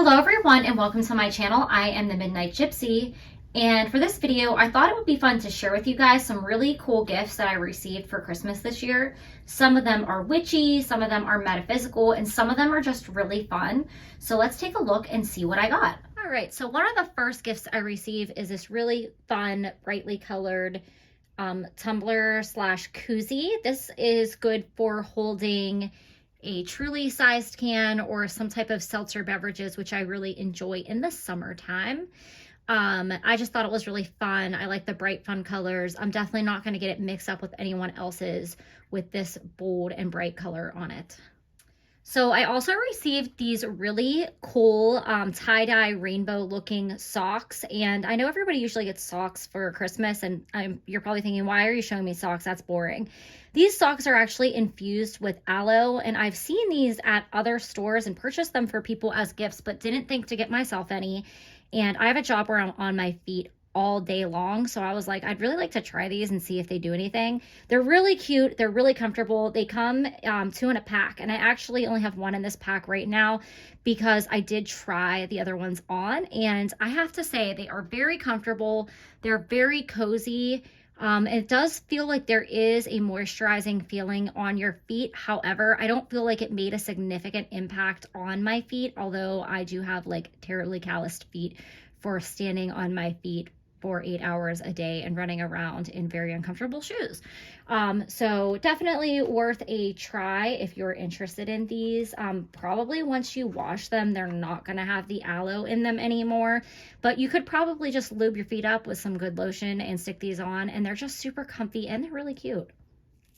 Hello everyone and welcome to my channel. I am the Midnight Gypsy, and for this video I thought it would be fun to share with you guys some really cool gifts that I received for Christmas this year. Some of them are witchy, some of them are metaphysical, and some of them are just really fun. So let's take a look and see what I got. All right, so one of the first gifts I received is this really fun, brightly colored tumbler slash koozie. This is good for holding a truly sized can or some type of seltzer beverages, which I really enjoy in the summertime. I just thought it was really fun. I like the bright, fun colors. I'm definitely not going to get it mixed up with anyone else's with this bold and bright color on it. So I also received these really cool tie-dye rainbow looking socks, and I know everybody usually gets socks for Christmas, and you're probably thinking, why are you showing me socks? That's boring. These socks are actually infused with aloe, and I've seen these at other stores and purchased them for people as gifts, but didn't think to get myself any. And I have a job where I'm on my feet all day long, so I was like, I'd really like to try these and see if they do anything. They're really cute, they're really comfortable. They come 2 in a pack, and I actually only have 1 in this pack right now because I did try the other ones on, and I have to say they are very comfortable. They're very cozy. It does feel like there is a moisturizing feeling on your feet. However, I don't feel like it made a significant impact on my feet, although I do have like terribly calloused feet for standing on my feet for 8 hours a day and running around in very uncomfortable shoes. So definitely worth a try if you're interested in these. Probably once you wash them, they're not gonna have the aloe in them anymore, but you could probably just lube your feet up with some good lotion and stick these on, and they're just super comfy and they're really cute.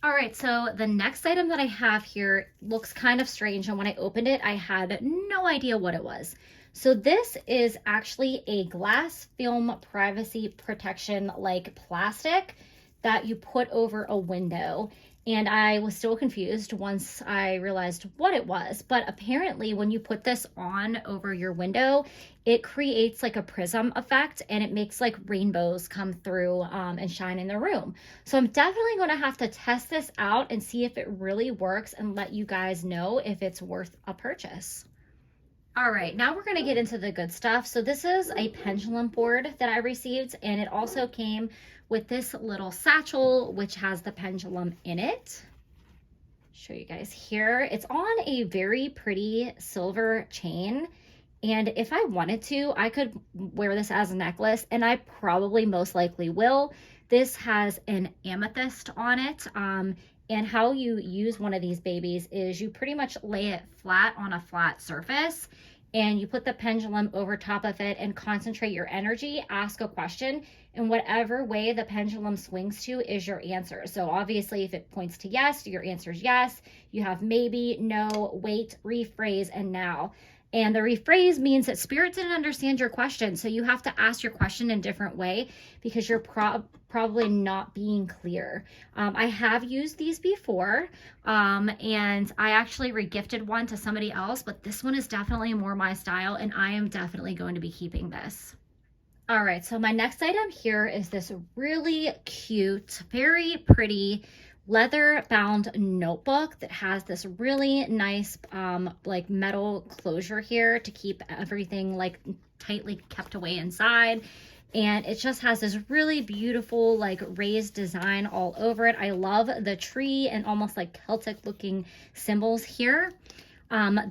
All right, so the next item that I have here looks kind of strange, and when I opened it, I had no idea what it was. So this is actually a glass film privacy protection like plastic that you put over a window. And I was still confused once I realized what it was. But apparently when you put this on over your window, it creates like a prism effect, and it makes like rainbows come through and shine in the room. So I'm definitely going to have to test this out and see if it really works and let you guys know if it's worth a purchase. All right, now we're going to get into the good stuff. So this is a pendulum board that I received, and it also came with this little satchel, which has the pendulum in it. Show you guys here. It's on a very pretty silver chain, and if I wanted to, I could wear this as a necklace, and I probably most likely will. This has an amethyst on it. And how you use one of these babies is you pretty much lay it flat on a flat surface, and you put the pendulum over top of it and concentrate your energy, ask a question, and whatever way the pendulum swings to is your answer. So obviously if it points to yes, your answer is yes. You have maybe, no, wait, rephrase, and now. And the rephrase means that spirit didn't understand your question. So you have to ask your question in a different way because you're probably not being clear. I have used these before, and I actually regifted one to somebody else, but this one is definitely more my style, and I am definitely going to be keeping this. All right, so my next item here is this really cute, very pretty leather bound notebook that has this really nice like metal closure here to keep everything like tightly kept away inside, and it just has this really beautiful like raised design all over it. I love the tree and almost like Celtic looking symbols here.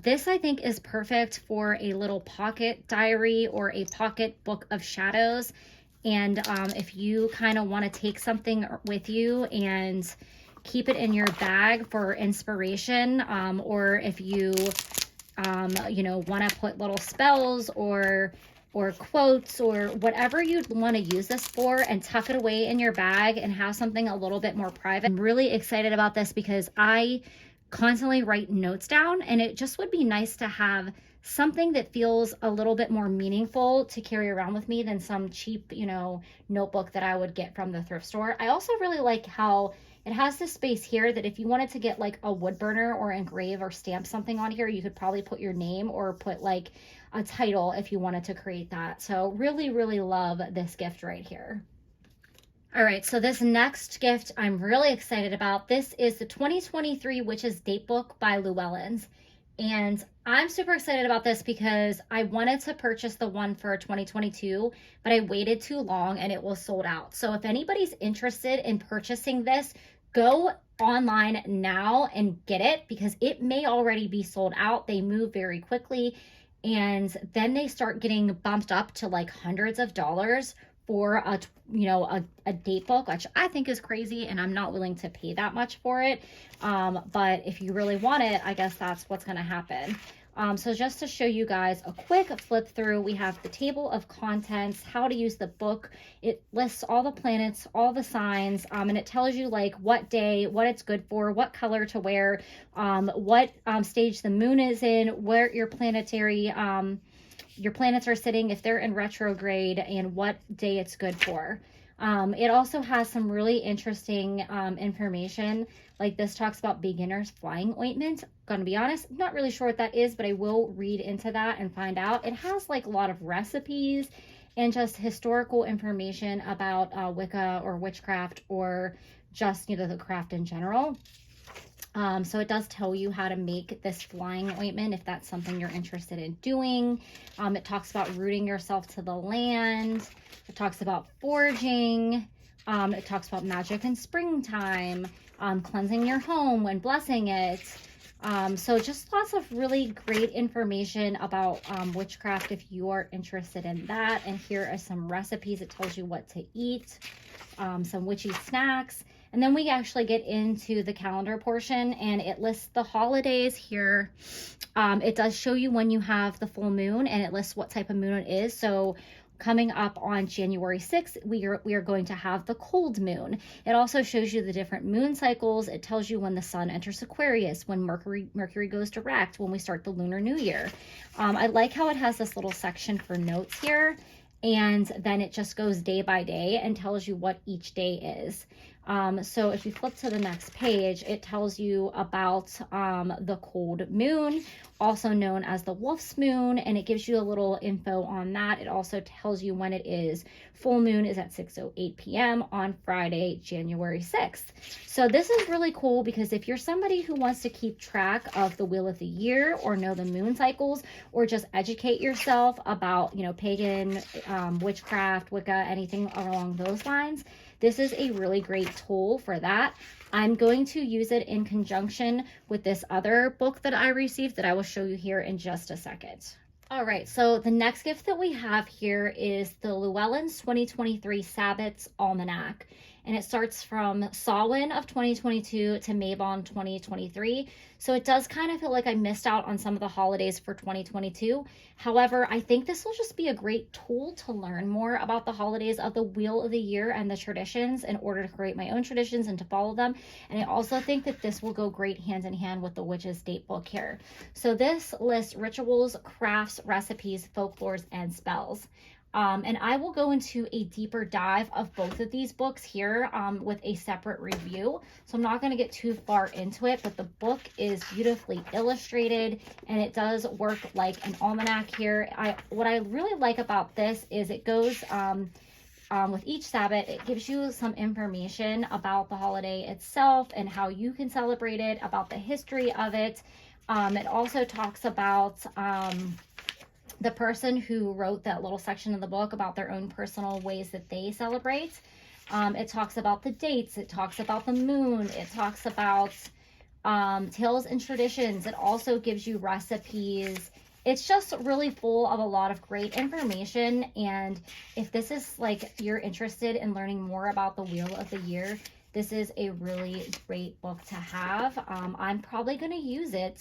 This I think is perfect for a little pocket diary or a pocket book of shadows, and if you kind of want to take something with you and keep it in your bag for inspiration, or if you want to put little spells or quotes or whatever you'd want to use this for, and tuck it away in your bag and have something a little bit more private. I'm really excited about this because I constantly write notes down, and it just would be nice to have something that feels a little bit more meaningful to carry around with me than some cheap, notebook that I would get from the thrift store. I also really like how it has this space here that if you wanted to get like a wood burner or engrave or stamp something on here, you could probably put your name or put like a title if you wanted to create that. So really, really love this gift right here. All right, so this next gift I'm really excited about. This is the 2023 Witches Date Book by Llewellyn's. And I'm super excited about this because I wanted to purchase the one for 2022, but I waited too long and it was sold out. So if anybody's interested in purchasing this, go online now and get it, because it may already be sold out. They move very quickly, and then they start getting bumped up to like hundreds of dollars for a date book, which I think is crazy, and I'm not willing to pay that much for it. But if you really want it, I guess that's what's going to happen. So just to show you guys a quick flip through, we have the table of contents, how to use the book. It lists all the planets, all the signs, and it tells you like what day, what it's good for, what color to wear, what stage the moon is in, where your planets are sitting, if they're in retrograde, and what day it's good for. It also has some really interesting information. Like this talks about beginner's flying ointment. Gonna be honest, I'm not really sure what that is, but I will read into that and find out. It has like a lot of recipes and just historical information about Wicca or witchcraft, or just the craft in general. So it does tell you how to make this flying ointment if that's something you're interested in doing. It talks about rooting yourself to the land. It talks about foraging. It talks about magic in springtime, cleansing your home when blessing it. So just lots of really great information about witchcraft if you are interested in that. And here are some recipes. It tells you what to eat, some witchy snacks. And then we actually get into the calendar portion, and it lists the holidays here. It does show you when you have the full moon, and it lists what type of moon it is. So coming up on January 6th, we are going to have the cold moon. It also shows you the different moon cycles. It tells you when the sun enters Aquarius, when Mercury goes direct, when we start the Lunar New Year. I like how it has this little section for notes here, and then it just goes day by day and tells you what each day is. So if you flip to the next page, it tells you about the cold moon, also known as the wolf's moon, and it gives you a little info on that. It also tells you when it is. Full moon is at 6:08 p.m. on Friday, January 6th. So this is really cool, because if you're somebody who wants to keep track of the wheel of the year, or know the moon cycles, or just educate yourself about, pagan, witchcraft, Wicca, anything along those lines, this is a really great tool for that. I'm going to use it in conjunction with this other book that I received that I will show you here in just a second. All right, so the next gift that we have here is the Llewellyn's 2023 Sabbats Almanac. And it starts from Samhain of 2022 to Mabon 2023. So it does kind of feel like I missed out on some of the holidays for 2022. However, I think this will just be a great tool to learn more about the holidays of the Wheel of the Year and the traditions in order to create my own traditions and to follow them. And I also think that this will go great hand in hand with the Witch's Date book here. So this lists rituals, crafts, recipes, folklores, and spells. And I will go into a deeper dive of both of these books here with a separate review. So I'm not going to get too far into it, but the book is beautifully illustrated, and it does work like an almanac here. What I really like about this is it goes with each Sabbath, it gives you some information about the holiday itself and how you can celebrate it, about the history of it. It also talks about the person who wrote that little section of the book about their own personal ways that they celebrate. It talks about the dates. It talks about the moon. It talks about tales and traditions. It also gives you recipes. It's just really full of a lot of great information. And if this is like you're interested in learning more about the Wheel of the Year, this is a really great book to have. I'm probably going to use it.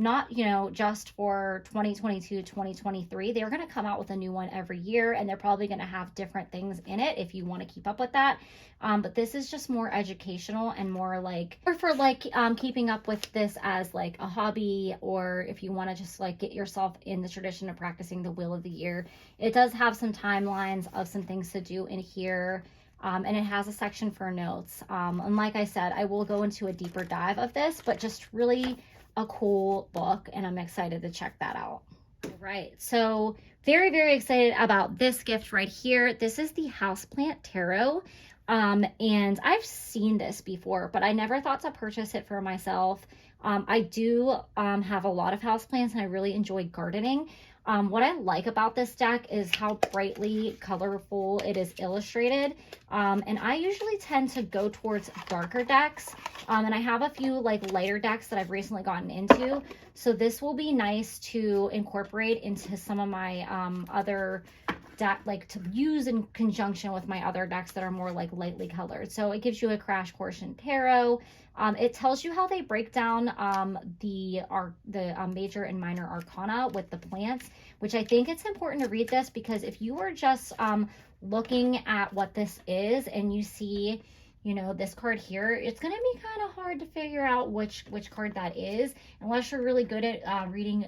Not, just for 2022, 2023. They're going to come out with a new one every year, and they're probably going to have different things in it if you want to keep up with that. But this is just more educational and more like, or for like keeping up with this as like a hobby, or if you want to just like get yourself in the tradition of practicing the Wheel of the Year. It does have some timelines of some things to do in here. And it has a section for notes. And like I said, I will go into a deeper dive of this, but just really a cool book, and I'm excited to check that out. All right, so very, very excited about this gift right here. This is the Houseplant Tarot, and I've seen this before, but I never thought to purchase it for myself. I do have a lot of houseplants and I really enjoy gardening. What I like about this deck is how brightly colorful it is illustrated. And I usually tend to go towards darker decks. And I have a few like lighter decks that I've recently gotten into. So this will be nice to incorporate into some of my other deck, like to use in conjunction with my other decks that are more like lightly colored. So it gives you a crash course in tarot. It tells you how they break down the major and minor arcana with the plants, which I think it's important to read this because if you are just looking at what this is and you see, you know, this card here, it's going to be kind of hard to figure out which card that is unless you're really good at reading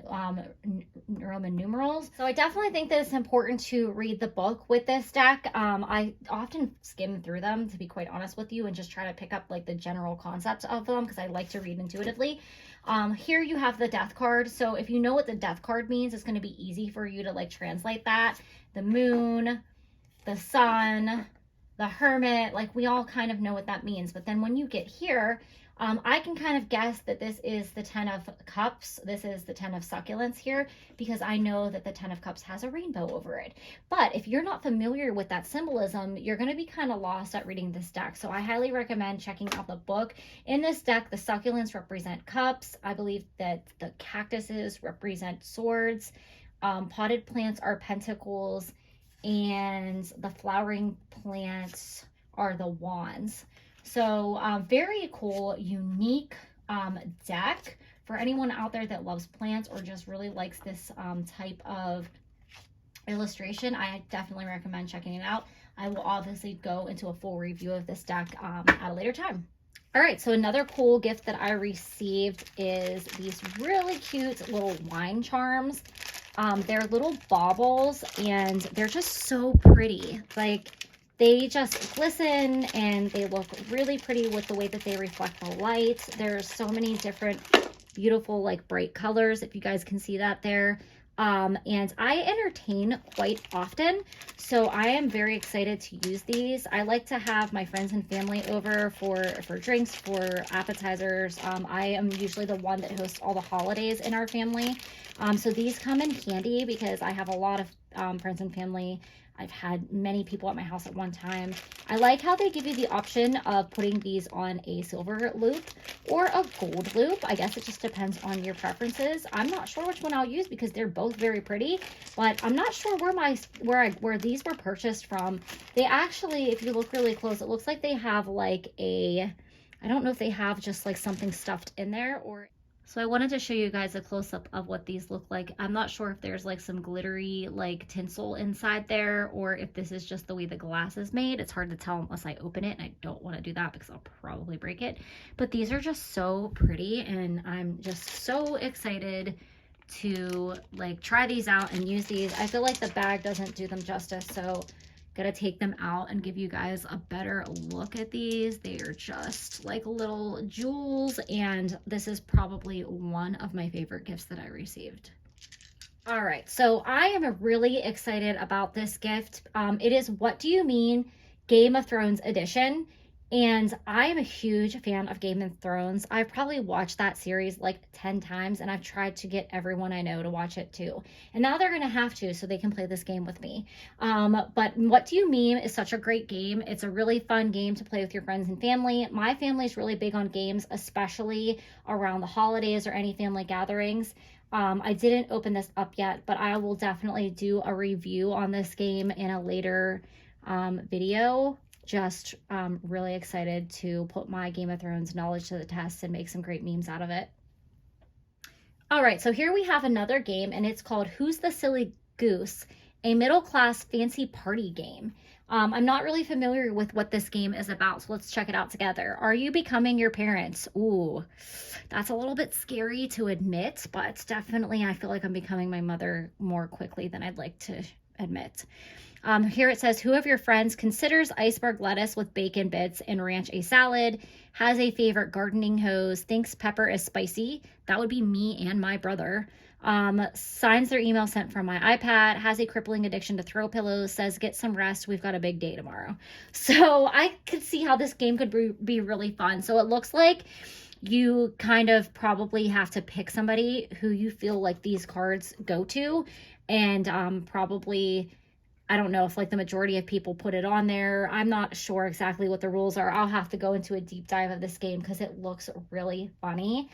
Roman numerals. So I definitely think that it's important to read the book with this deck. I often skim through them, to be quite honest with you, and just try to pick up like the general concepts of them because I like to read intuitively. Here you have the death card. So if you know what the death card means, it's going to be easy for you to like translate that. The moon, the sun, the hermit, like we all kind of know what that means. But then when you get here, I can kind of guess that this is the 10 of cups. This is the 10 of succulents here because I know that the 10 of cups has a rainbow over it. But if you're not familiar with that symbolism, you're going to be kind of lost at reading this deck. So I highly recommend checking out the book. In this deck, the succulents represent cups. I believe that the cactuses represent swords. Potted plants are pentacles. And the flowering plants are the wands. So very cool, unique deck for anyone out there that loves plants or just really likes this type of illustration. I definitely recommend checking it out. I will obviously go into a full review of this deck at a later time. All right, so another cool gift that I received is these really cute little wine charms. They're little baubles and they're just so pretty. Like they just glisten and they look really pretty with the way that they reflect the light. There's so many different beautiful like bright colors, if you guys can see that there. And I entertain quite often, so I am very excited to use these. I like to have my friends and family over for drinks, for appetizers. I am usually the one that hosts all the holidays in our family. So these come in handy because I have a lot of friends and family. I've had many people at my house at one time. I like how they give you the option of putting these on a silver loop or a gold loop. I guess it just depends on your preferences. I'm not sure which one I'll use because they're both very pretty, but I'm not sure where these were purchased from. They actually, if you look really close, it looks like they have like I don't know if they have just like something stuffed in there or... So I wanted to show you guys a close-up of what these look like. I'm not sure if there's like some glittery like tinsel inside there or if this is just the way the glass is made. It's hard to tell unless I open it, and I don't want to do that because I'll probably break it. But these are just so pretty and I'm just so excited to like try these out and use these. I feel like the bag doesn't do them justice, so gotta take them out and give you guys a better look at these. They are just like little jewels, and this is probably one of my favorite gifts that I received. All right, so I am really excited about this gift. It is What Do You Mean Game of Thrones edition. And I am a huge fan of Game of Thrones. I've probably watched that series like 10 times, and I've tried to get everyone I know to watch it too. And now they're going to have to so they can play this game with me. But What Do You Mean is such a great game. It's a really fun game to play with your friends and family. My family is really big on games, especially around the holidays or any family gatherings. I didn't open this up yet, but I will definitely do a review on this game in a later video. Just really excited to put my Game of Thrones knowledge to the test and make some great memes out of it. All right, so here we have another game, and it's called Who's the Silly Goose? A middle-class fancy party game. I'm not really familiar with what this game is about, so let's check it out together. Are you becoming your parents? Ooh, that's a little bit scary to admit, but definitely I feel like I'm becoming my mother more quickly than I'd like to admit. Here it says, who of your friends considers iceberg lettuce with bacon bits and ranch a salad, has a favorite gardening hose, thinks pepper is spicy? That would be me and my brother. Signs their email sent from my iPad, has a crippling addiction to throw pillows, says get some rest, we've got a big day tomorrow. So I could see how this game could be really fun. So it looks like you kind of probably have to pick somebody who you feel like these cards go to, and probably, I don't know if like the majority of people put it on there. I'm not sure exactly what the rules are. I'll have to go into a deep dive of this game because it looks really funny.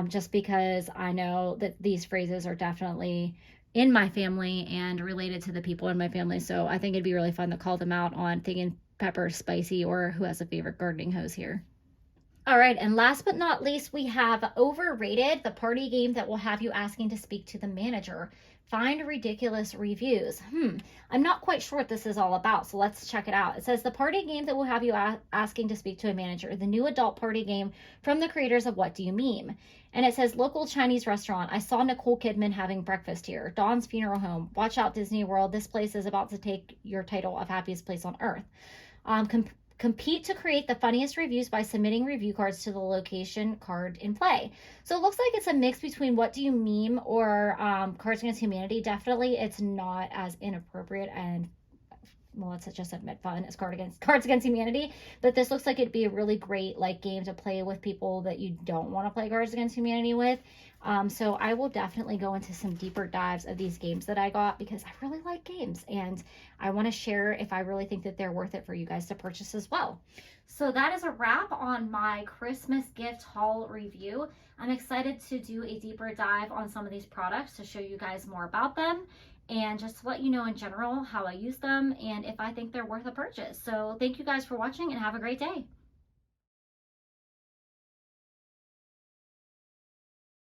Just because I know that these phrases are definitely in my family and related to the people in my family. So I think it'd be really fun to call them out on thinking pepper spicy or who has a favorite gardening hose here. All right, and last but not least, we have Overrated, the party game that will have you asking to speak to the manager. Find ridiculous reviews. I'm not quite sure what this is all about, so let's check it out. It says the party game that will have you asking to speak to a manager, the new adult party game from the creators of What Do You Meme? And it says local Chinese restaurant. I saw Nicole Kidman having breakfast here. Dawn's funeral home. Watch out, Disney World. This place is about to take your title of happiest place on earth. Compete to create the funniest reviews by submitting review cards to the location card in play. So it looks like it's a mix between What Do You Meme or Cards Against Humanity. Definitely it's not as inappropriate and, well, let's just admit fun as Cards Against Humanity. But this looks like it'd be a really great like game to play with people that you don't want to play Cards Against Humanity with. So I will definitely go into some deeper dives of these games that I got because I really like games and I want to share if I really think that they're worth it for you guys to purchase as well. So that is a wrap on my Christmas gift haul review. I'm excited to do a deeper dive on some of these products to show you guys more about them and just to let you know in general how I use them and if I think they're worth a purchase. So thank you guys for watching and have a great day.